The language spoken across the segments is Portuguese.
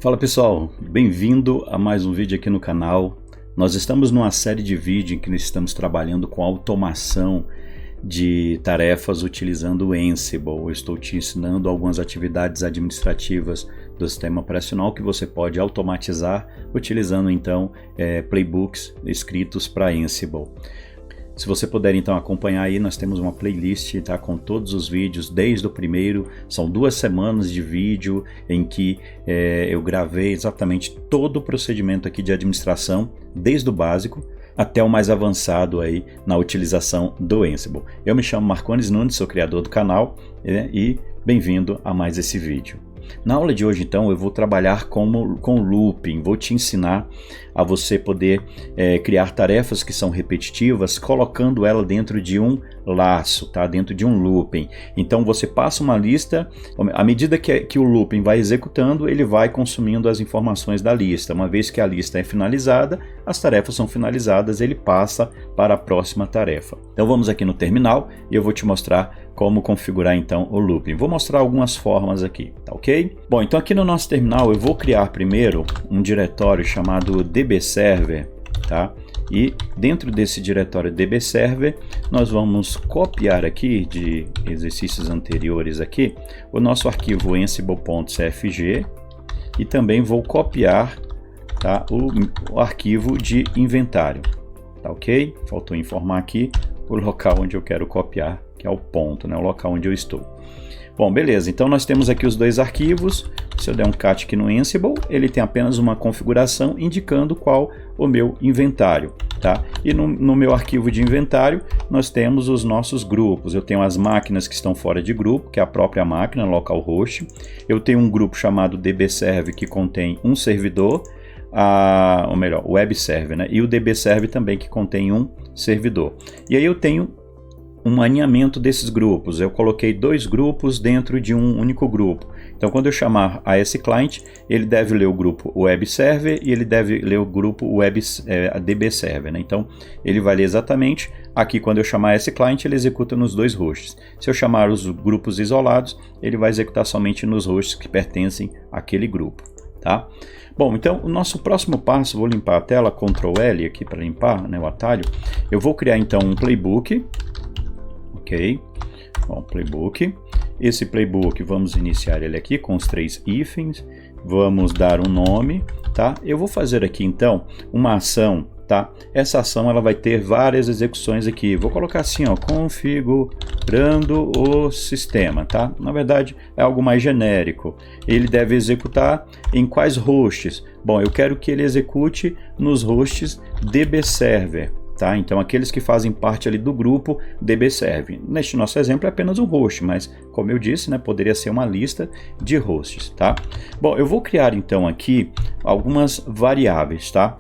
Fala pessoal, bem-vindo a mais um vídeo aqui no canal. Nós estamos numa série de vídeos em que nós estamos trabalhando com automação de tarefas utilizando o Ansible. Eu estou te ensinando algumas atividades administrativas do sistema operacional que você pode automatizar utilizando então playbooks escritos para Ansible. Se você puder então acompanhar aí, nós temos uma playlist, tá, com todos os vídeos desde o primeiro. São 2 semanas de vídeo em que eu gravei exatamente todo o procedimento aqui de administração, desde o básico até o mais avançado aí na utilização do Ansible. Eu me chamo Marcones Nunes, sou criador do canal e bem-vindo a mais esse vídeo. Na aula de hoje então eu vou trabalhar com looping, vou te ensinar a você poder criar tarefas que são repetitivas, colocando ela dentro de um laço, tá? Dentro de um looping. Então você passa uma lista, à medida que o looping vai executando, ele vai consumindo as informações da lista. Uma vez que a lista é finalizada, as tarefas são finalizadas, ele passa para a próxima tarefa. Então vamos aqui no terminal e eu vou te mostrar como configurar então o looping. Vou mostrar algumas formas aqui, tá ok? Bom, então aqui no nosso terminal eu vou criar primeiro um diretório chamado dbserver, tá? E dentro desse diretório dbserver nós vamos copiar aqui de exercícios anteriores aqui o nosso arquivo ansible.cfg e também vou copiar, tá, o arquivo de inventário, tá ok? Faltou informar aqui o local onde eu quero copiar, que é o ponto, né, o local onde eu estou. Bom, beleza, então nós temos aqui os 2 arquivos. Se eu der um cat aqui no Ansible, ele tem apenas uma configuração indicando qual o meu inventário, tá? E no meu arquivo de inventário, nós temos os nossos grupos. Eu tenho as máquinas que estão fora de grupo, que é a própria máquina, localhost. Eu tenho um grupo chamado dbserver, que contém um servidor, ou melhor, o web server, né? E o dbserver também, que contém um servidor. E aí eu tenho um alinhamento desses grupos. Eu coloquei 2 grupos dentro de um único grupo. Então quando eu chamar a esse client, ele deve ler o grupo web server e ele deve ler o grupo db server, né? Então ele vai ler exatamente aqui. Quando eu chamar esse client, ele executa nos 2 hosts. Se eu chamar os grupos isolados, ele vai executar somente nos hosts que pertencem àquele grupo, tá? Bom, então o nosso próximo passo, vou limpar a tela, Ctrl L aqui para limpar, né, o atalho. Eu vou criar então um playbook. Ok, bom, playbook. Esse playbook, vamos iniciar ele aqui com os 3 ifs, vamos dar um nome, tá? Eu vou fazer aqui então uma ação, tá? Essa ação ela vai ter várias execuções aqui. Vou colocar assim, ó, configurando o sistema, tá? Na verdade é algo mais genérico. Ele deve executar em quais hosts? Bom, eu quero que ele execute nos hosts dbserver. Tá? Então aqueles que fazem parte ali do grupo dbserver. Neste nosso exemplo é apenas um host, mas como eu disse, né, poderia ser uma lista de hosts, tá? Bom, eu vou criar então aqui algumas variáveis, tá?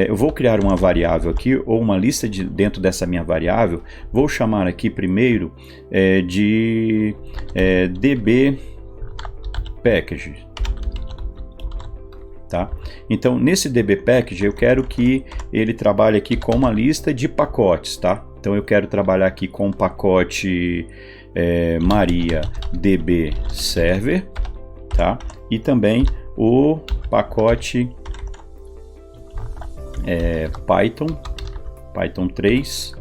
Eu vou criar uma variável aqui ou uma lista dentro dessa minha variável. Vou chamar aqui primeiro de db package. Tá? Então nesse db package eu quero que ele trabalhe aqui com uma lista de pacotes, tá? Então eu quero trabalhar aqui com o pacote Maria DB Server, tá? E também o pacote Python 3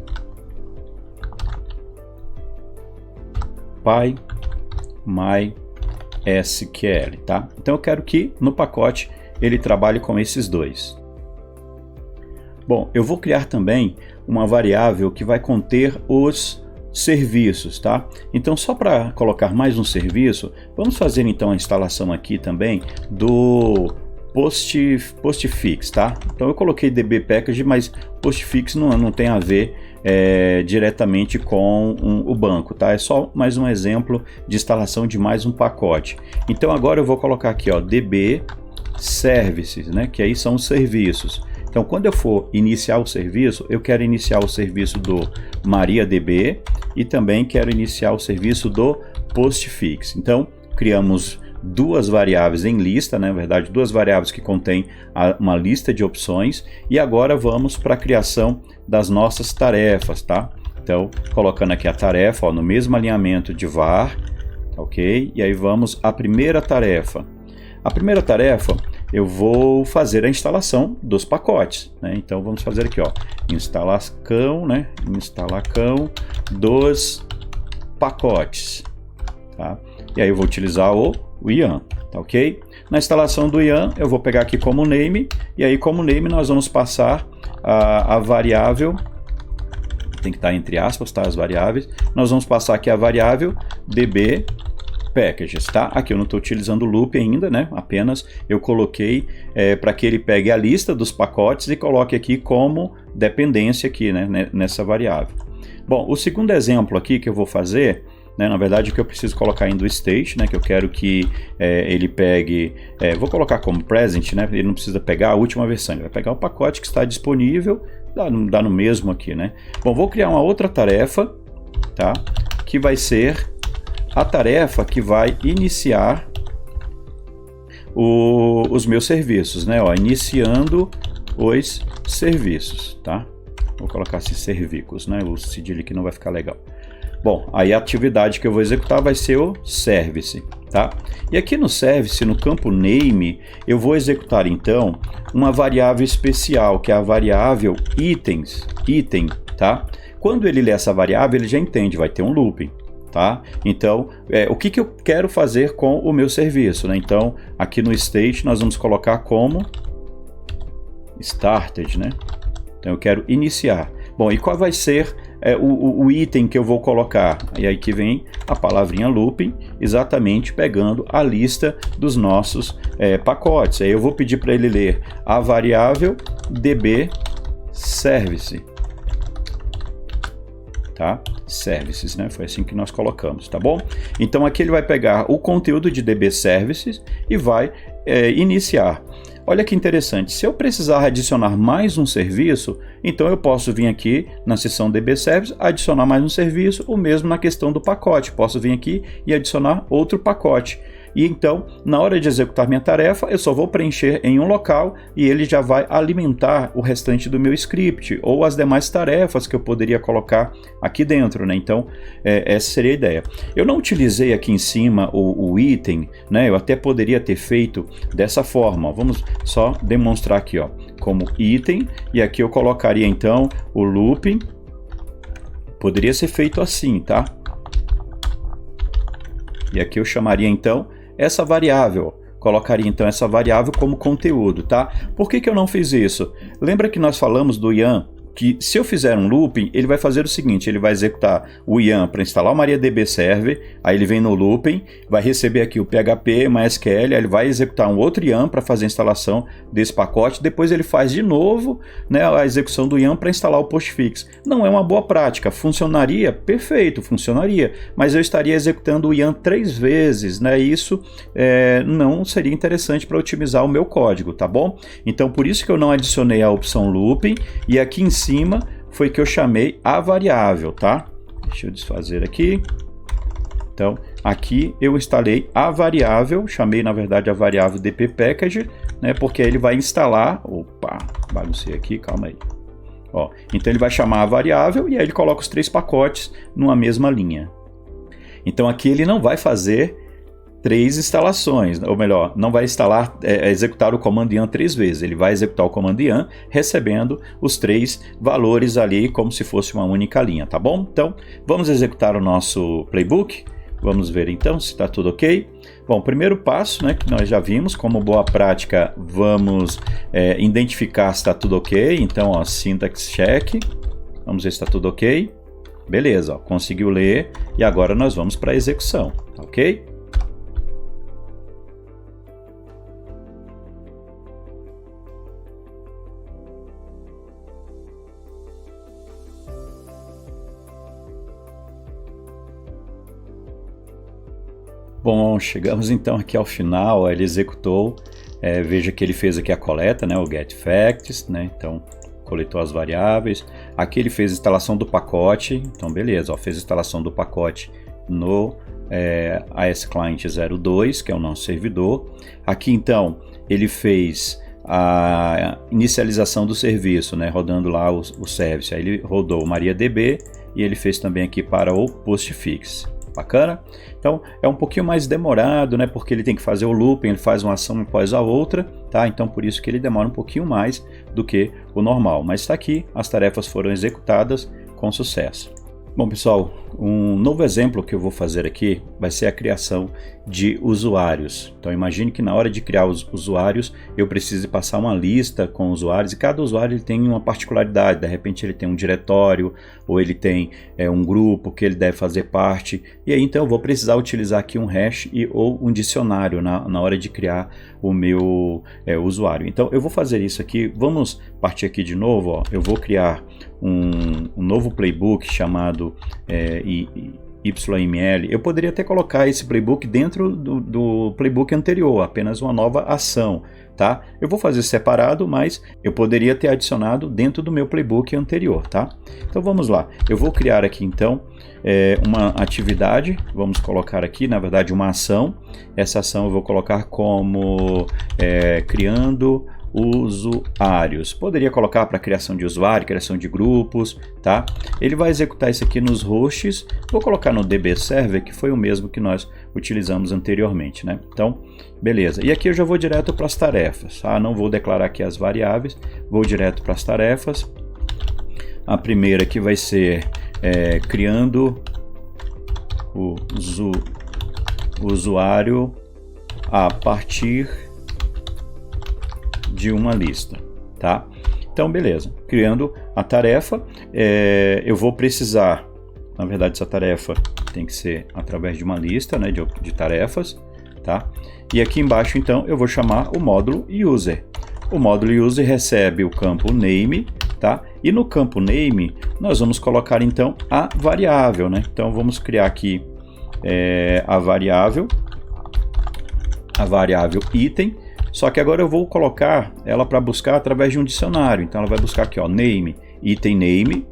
PyMySQL, tá? Então eu quero que no pacote ele trabalhe com esses 2. Bom, eu vou criar também uma variável que vai conter os serviços, tá? Então só para colocar mais um serviço, vamos fazer então a instalação aqui também do postfix, tá? Então eu coloquei db package, mas postfix não tem a ver diretamente com o banco, tá? É só mais um exemplo de instalação de mais um pacote. Então agora eu vou colocar aqui, ó, db services, né, que aí são os serviços. Então quando eu for iniciar o serviço, eu quero iniciar o serviço do MariaDB e também quero iniciar o serviço do postfix. Então criamos 2 variáveis em lista, né, na verdade 2 variáveis que contêm uma lista de opções, e agora vamos para a criação das nossas tarefas, tá? Então colocando aqui a tarefa, ó, no mesmo alinhamento de var, ok? E aí vamos à primeira tarefa. A primeira tarefa, eu vou fazer a instalação dos pacotes, né? Então vamos fazer aqui, ó, instalação, né? Instalação dos pacotes, tá? E aí eu vou utilizar o IAM, tá ok? Na instalação do IAM, eu vou pegar aqui como name, e aí como name nós vamos passar a variável, tem que estar entre aspas, tá? As variáveis, nós vamos passar aqui a variável db packages, tá? Aqui eu não estou utilizando o loop ainda, né? Apenas eu coloquei para que ele pegue a lista dos pacotes e coloque aqui como dependência aqui, né? Nessa variável. Bom, o segundo exemplo aqui que eu vou fazer, né, na verdade o que eu preciso colocar em do state, né, que eu quero que ele pegue, vou colocar como present, né, ele não precisa pegar a última versão, ele vai pegar o pacote que está disponível, dá no mesmo aqui, né. Bom, vou criar uma outra tarefa, tá, que vai ser a tarefa que vai iniciar os meus serviços, né, ó, iniciando os serviços, tá. Vou colocar assim, servicos, né, o cedilha aqui não vai ficar legal. Bom, aí a atividade que eu vou executar vai ser o service, tá? E aqui no service, no campo name, eu vou executar então uma variável especial, que é a variável item, tá? Quando ele lê essa variável, ele já entende, vai ter um looping, tá? Então, o que eu quero fazer com o meu serviço, né? Então, aqui no state nós vamos colocar como started, né? Então eu quero iniciar. Bom, e qual vai ser o item que eu vou colocar? E aí que vem a palavrinha looping, exatamente pegando a lista dos nossos pacotes. Aí eu vou pedir para ele ler a variável db service, tá? Services, né? Foi assim que nós colocamos, tá bom? Então aqui ele vai pegar o conteúdo de db services e vai iniciar. Olha que interessante, se eu precisar adicionar mais um serviço, então eu posso vir aqui na seção DB Service, adicionar mais um serviço, ou mesmo na questão do pacote, posso vir aqui e adicionar outro pacote. E então, na hora de executar minha tarefa, eu só vou preencher em um local e ele já vai alimentar o restante do meu script, ou as demais tarefas que eu poderia colocar aqui dentro, né? Então, essa seria a ideia. Eu não utilizei aqui em cima o item, né? Eu até poderia ter feito dessa forma, ó. Vamos só demonstrar aqui, ó, como item, e aqui eu colocaria então o looping, poderia ser feito assim, tá? E aqui eu chamaria então essa variável, colocaria então essa variável como conteúdo, tá? Por que eu não fiz isso? Lembra que nós falamos do IAM, que se eu fizer um looping, ele vai fazer o seguinte, ele vai executar o IAM para instalar o MariaDB Server, aí ele vem no looping, vai receber aqui o PHP, MySQL, aí ele vai executar um outro IAM para fazer a instalação desse pacote, depois ele faz de novo, né, a execução do IAM para instalar o postfix. Não é uma boa prática, funcionaria? Perfeito, funcionaria, mas eu estaria executando o IAM 3 vezes, né, isso não seria interessante para otimizar o meu código, tá bom? Então por isso que eu não adicionei a opção looping, e aqui em cima foi que eu chamei a variável, tá? Deixa eu desfazer aqui. Então, aqui eu instalei a variável, chamei na verdade a variável dp-package, né? Porque ele vai instalar, opa, baguncei aqui, calma aí. Ó, então ele vai chamar a variável e aí ele coloca os 3 pacotes numa mesma linha. Então aqui ele não vai fazer 3 instalações, ou melhor, não vai executar o comando IAM 3 vezes, ele vai executar o comando IAM recebendo os 3 valores ali como se fosse uma única linha, tá bom? Então, vamos executar o nosso playbook, vamos ver então se está tudo ok. Bom, primeiro passo, né, que nós já vimos, como boa prática, vamos identificar se está tudo ok, então, ó, syntax check, vamos ver se está tudo ok, beleza, ó, conseguiu ler, e agora nós vamos para a execução, tá ok? Bom, chegamos então aqui ao final, ele executou, veja que ele fez aqui a coleta, né, o getFacts, né, então coletou as variáveis, aqui ele fez a instalação do pacote, então beleza, ó, fez a instalação do pacote no ASClient 02, que é o nosso servidor, aqui então ele fez a inicialização do serviço, né, rodando lá o service, aí ele rodou o MariaDB e ele fez também aqui para o postfix. Bacana? Então é um pouquinho mais demorado, né? Porque ele tem que fazer o looping, ele faz uma ação após a outra, tá? Então por isso que ele demora um pouquinho mais do que o normal. Mas está aqui, as tarefas foram executadas com sucesso. Bom pessoal, um novo exemplo que eu vou fazer aqui vai ser a criação de usuários. Então imagine que na hora de criar os usuários eu precise passar uma lista com usuários e cada usuário ele tem uma particularidade. De repente ele tem um diretório ou ele tem um grupo que ele deve fazer parte, e aí então eu vou precisar utilizar aqui um hash ou um dicionário na hora de criar o meu usuário. Então eu vou fazer isso aqui. Vamos partir aqui de novo, ó. Eu vou criar um novo playbook chamado YML. Eu poderia até colocar esse playbook dentro do playbook anterior, apenas uma nova ação, tá? Eu vou fazer separado, mas eu poderia ter adicionado dentro do meu playbook anterior, tá? Então vamos lá, eu vou criar aqui então uma atividade, vamos colocar aqui, na verdade, uma ação. Essa ação eu vou colocar como criando usuários. Poderia colocar para criação de usuário, criação de grupos, tá? Ele vai executar isso aqui nos hosts. Vou colocar no DB Server, que foi o mesmo que nós utilizamos anteriormente, né? Então, beleza. E aqui eu já vou direto para as tarefas, tá? Não vou declarar aqui as variáveis, vou direto para as tarefas. A primeira aqui vai ser criando o usuário a partir de uma lista, tá? Então beleza, criando a tarefa, eu vou precisar, na verdade essa tarefa tem que ser através de uma lista, né, de tarefas, tá? E aqui embaixo então eu vou chamar o módulo user. O módulo user recebe o campo name, tá? E no campo name nós vamos colocar então a variável, né? Então vamos criar aqui a variável item. Só que agora eu vou colocar ela para buscar através de um dicionário. Então ela vai buscar aqui, ó, name, item name,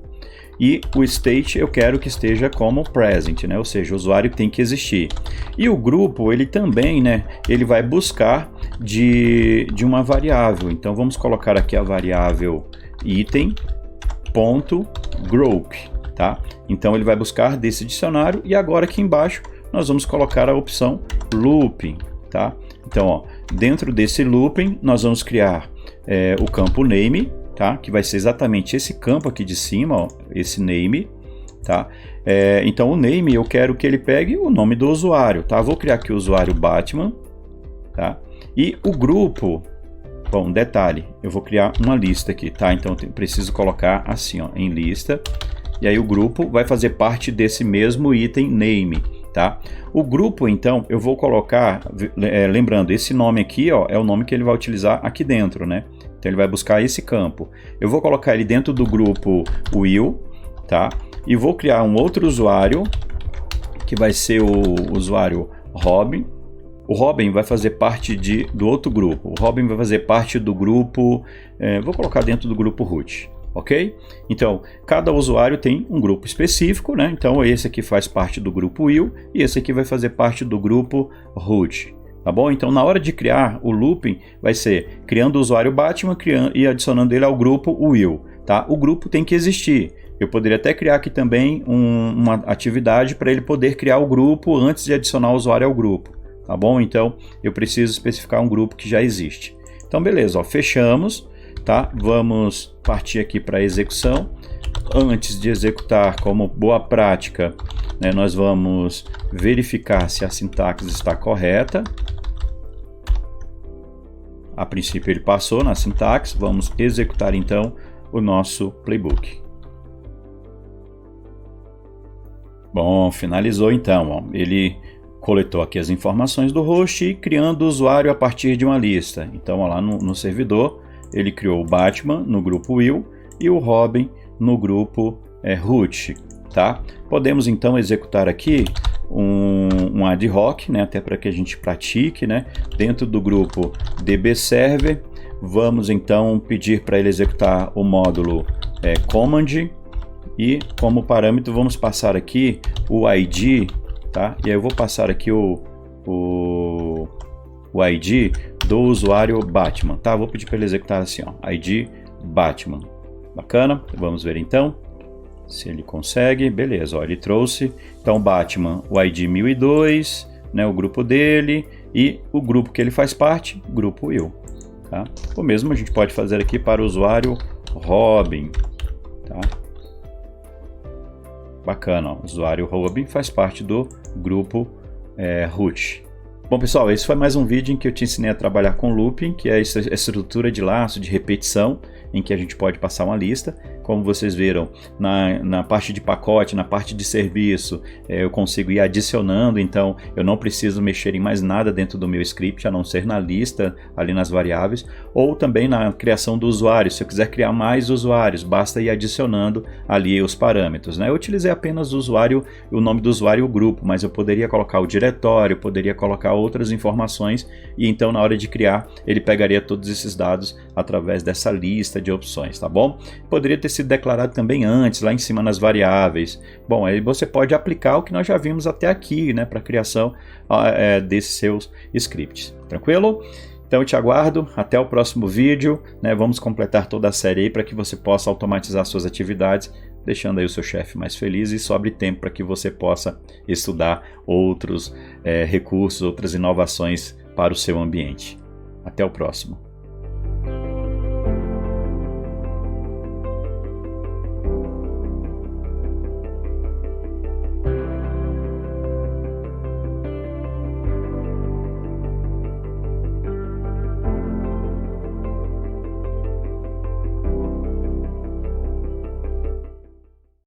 e o state eu quero que esteja como present, né? Ou seja, o usuário tem que existir. E o grupo, ele também, né? Ele vai buscar de uma variável. Então vamos colocar aqui a variável item.group, tá? Então ele vai buscar desse dicionário, e agora aqui embaixo nós vamos colocar a opção looping, tá? Então, ó, dentro desse looping nós vamos criar o campo name, tá? Que vai ser exatamente esse campo aqui de cima, ó, esse name, tá? Então o name eu quero que ele pegue o nome do usuário, tá? Vou criar aqui o usuário Batman, tá? E o grupo, bom, detalhe, eu vou criar uma lista aqui, tá? Então eu preciso colocar assim, ó, em lista, e aí o grupo vai fazer parte desse mesmo item name, tá? O grupo, então, eu vou colocar, lembrando, esse nome aqui, ó, é o nome que ele vai utilizar aqui dentro, né? Então ele vai buscar esse campo. Eu vou colocar ele dentro do grupo will, tá? E vou criar um outro usuário, que vai ser o usuário Robin. O Robin vai fazer parte do outro grupo. O Robin vai fazer parte do grupo, vou colocar dentro do grupo root. Ok? Então, cada usuário tem um grupo específico, né? Então, esse aqui faz parte do grupo will e esse aqui vai fazer parte do grupo root, tá bom? Então, na hora de criar o looping, vai ser criando o usuário Batman e adicionando ele ao grupo will, tá? O grupo tem que existir. Eu poderia até criar aqui também uma atividade para ele poder criar o grupo antes de adicionar o usuário ao grupo, tá bom? Então, eu preciso especificar um grupo que já existe. Então, beleza, ó, fechamos. Tá? Vamos partir aqui para a execução. Antes de executar, como boa prática, né, nós vamos verificar se a sintaxe está correta. A princípio ele passou na sintaxe. Vamos executar então o nosso playbook. Bom, finalizou então, ó. Ele coletou aqui as informações do host e criando o usuário a partir de uma lista. Então, ó, lá no servidor ele criou o Batman no grupo will e o Robin no grupo root, tá? Podemos então executar aqui um ad hoc, né? Até para que a gente pratique, né? Dentro do grupo DB Server, vamos então pedir para ele executar o módulo command e como parâmetro vamos passar aqui o ID, tá? E aí eu vou passar aqui o ID do usuário Batman, tá? Vou pedir para ele executar assim, ó, ID Batman. Bacana? Vamos ver então. Se ele consegue, beleza, ó, ele trouxe. Então o Batman, o ID 1002, né, o grupo dele e o grupo que ele faz parte, grupo eu. Tá? O mesmo a gente pode fazer aqui para o usuário Robin. Tá? Bacana, ó, o usuário Robin faz parte do grupo root. Bom pessoal, esse foi mais um vídeo em que eu te ensinei a trabalhar com looping, que é essa estrutura de laço, de repetição, em que a gente pode passar uma lista. Como vocês viram, na parte de pacote, na parte de serviço, eu consigo ir adicionando, então eu não preciso mexer em mais nada dentro do meu script, a não ser na lista, ali nas variáveis, ou também na criação do usuário. Se eu quiser criar mais usuários, basta ir adicionando ali os parâmetros, né? Eu utilizei apenas o usuário, o nome do usuário e o grupo, mas eu poderia colocar o diretório, poderia colocar outras informações, e então na hora de criar, ele pegaria todos esses dados através dessa lista de opções, tá bom? Poderia ter sido declarado também antes, lá em cima nas variáveis. Bom, aí você pode aplicar o que nós já vimos até aqui, né, para a criação desses seus scripts. Tranquilo? Então eu te aguardo, até o próximo vídeo, né? Vamos completar toda a série aí para que você possa automatizar suas atividades, deixando aí o seu chefe mais feliz e sobre tempo para que você possa estudar outros recursos, outras inovações para o seu ambiente. Até o próximo.